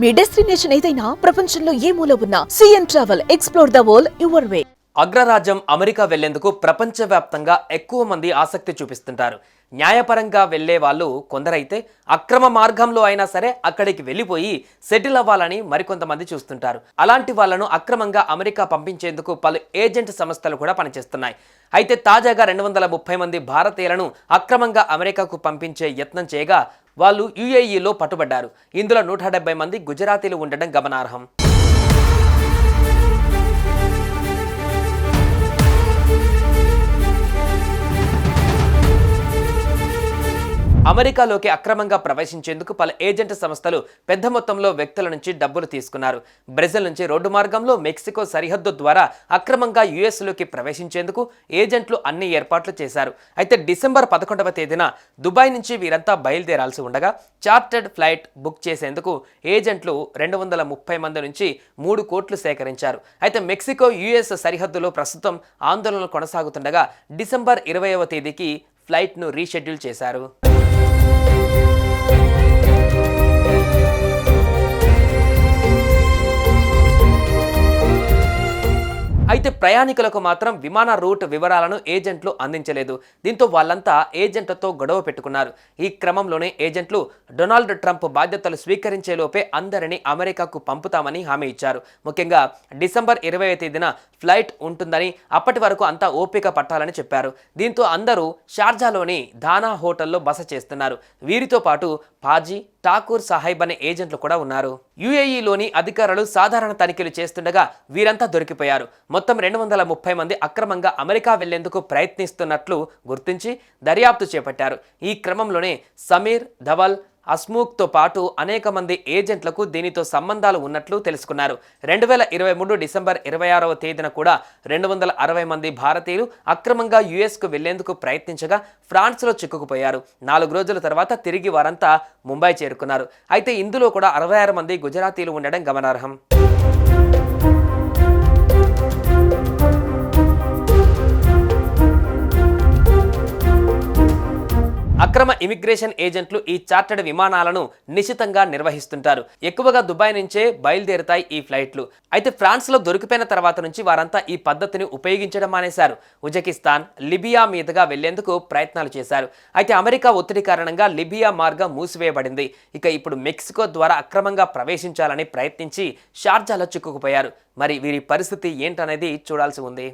మీ destination ఏదైనా ప్రపంచంలో ఏ మూల ఉన్నా CN travel explore the world your way. అగ్రరాజ్యం అమెరికా వెళ్లేందుకు ప్రపంచవ్యాప్తంగా ఎక్కువ మంది ఆసక్తి చూపిస్తుంటారు. న్యాయపరంగా వెళ్లే వాళ్ళు కొందరైతే అక్రమ మార్గంలో అయినా సరే అక్కడికి వెళ్ళిపోయి సెటిల్ అవ్వాలని మరికొంతమంది చూస్తుంటారు. అలాంటి వాళ్లను అక్రమంగా అమెరికా పంపించేందుకు పలు ఏజెంట్ సంస్థలు కూడా పనిచేస్తున్నాయి. అయితే తాజాగా 230 మంది భారతీయులను అక్రమంగా అమెరికాకు పంపించే యత్నం చేయగా వాళ్ళు యుఏఈలో పట్టుబడ్డారు. ఇందులో 170 మంది గుజరాతీలు ఉండడం గమనార్హం. అమెరికాలోకి అక్రమంగా ప్రవేశించేందుకు పలు ఏజెంట్ సంస్థలు పెద్ద మొత్తంలో వ్యక్తుల నుంచి డబ్బులు తీసుకున్నారు. బ్రెజిల్ నుంచి రోడ్డు మార్గంలో మెక్సికో సరిహద్దు ద్వారా అక్రమంగా యుఎస్లోకి ప్రవేశించేందుకు ఏజెంట్లు అన్ని ఏర్పాట్లు చేశారు. అయితే డిసెంబర్ 11వ తేదీన దుబాయ్ నుంచి వీరంతా బయలుదేరాల్సి ఉండగా చార్టర్డ్ ఫ్లైట్ బుక్ చేసేందుకు ఏజెంట్లు 230 మంది నుంచి 3 కోట్లు సేకరించారు. అయితే మెక్సికో యుఎస్ సరిహద్దులో ప్రస్తుతం ఆందోళనలు కొనసాగుతుండగా డిసెంబర్ 20వ తేదీకి ఫ్లైట్ను రీషెడ్యూల్ చేశారు. అయితే ప్రయాణికులకు మాత్రం విమాన రూట్ వివరాలను ఏజెంట్లు అందించలేదు. దీంతో వాళ్ళంతా ఏజెంట్లతో గొడవ పెట్టుకున్నారు. ఈ క్రమంలోనే ఏజెంట్లు డొనాల్డ్ ట్రంప్ బాధ్యతలు స్వీకరించేలోపే అందరినీ అమెరికాకు పంపుతామని హామీ ఇచ్చారు. ముఖ్యంగా డిసెంబర్ 20వ తేదీన ఫ్లైట్ ఉంటుందని, అప్పటి వరకు అంతా ఓపిక పట్టాలని చెప్పారు. దీంతో అందరూ షార్జాలోని దానా హోటల్లో బస చేస్తున్నారు. వీరితో పాటు పాజీ, ఠాకూర్ సాహెబ్ అనే ఏజెంట్లు కూడా ఉన్నారు. యుఏఈలోని అధికారులు సాధారణ తనిఖీలు చేస్తుండగా వీరంతా దొరికిపోయారు. మొత్తం 230 మంది అక్రమంగా అమెరికా వెళ్లేందుకు ప్రయత్నిస్తున్నట్లు గుర్తించి దర్యాప్తు చేపట్టారు. ఈ క్రమంలోనే సమీర్, ధవల్, హస్ముఖ్తో పాటు అనేక మంది ఏజెంట్లకు దీనితో సంబంధాలు ఉన్నట్లు తెలుసుకున్నారు. 2023 డిసెంబర్ 26వ తేదీన కూడా 260 మంది భారతీయులు అక్రమంగా యుఎస్కు వెళ్లేందుకు ప్రయత్నించగా ఫ్రాన్స్లో చిక్కుకుపోయారు. 4 రోజుల తర్వాత తిరిగి వారంతా ముంబై చేరుకున్నారు. అయితే ఇందులో కూడా 66 మంది గుజరాతీలు ఉండడం గమనార్హం. అక్రమ ఇమిగ్రేషన్ ఏజెంట్లు ఈ చార్టర్డ్ విమానాలను నిశితంగా నిర్వహిస్తుంటారు. ఎక్కువగా దుబాయ్ నుంచే బయలుదేరుతాయి ఈ ఫ్లైట్లు. అయితే ఫ్రాన్స్లో దొరికిపోయిన తర్వాత నుంచి వారంతా ఈ పద్ధతిని ఉపయోగించడం మానేశారు. ఉజ్బెకిస్తాన్, లిబియా మీదుగా వెళ్లేందుకు ప్రయత్నాలు చేశారు. అయితే అమెరికా ఒత్తిడి కారణంగా లిబియా మార్గం మూసివేయబడింది. ఇక ఇప్పుడు మెక్సికో ద్వారా అక్రమంగా ప్రవేశించాలని ప్రయత్నించి షార్జాలో చిక్కుకుపోయారు. మరి వీరి పరిస్థితి ఏంటనేది చూడాల్సి ఉంది.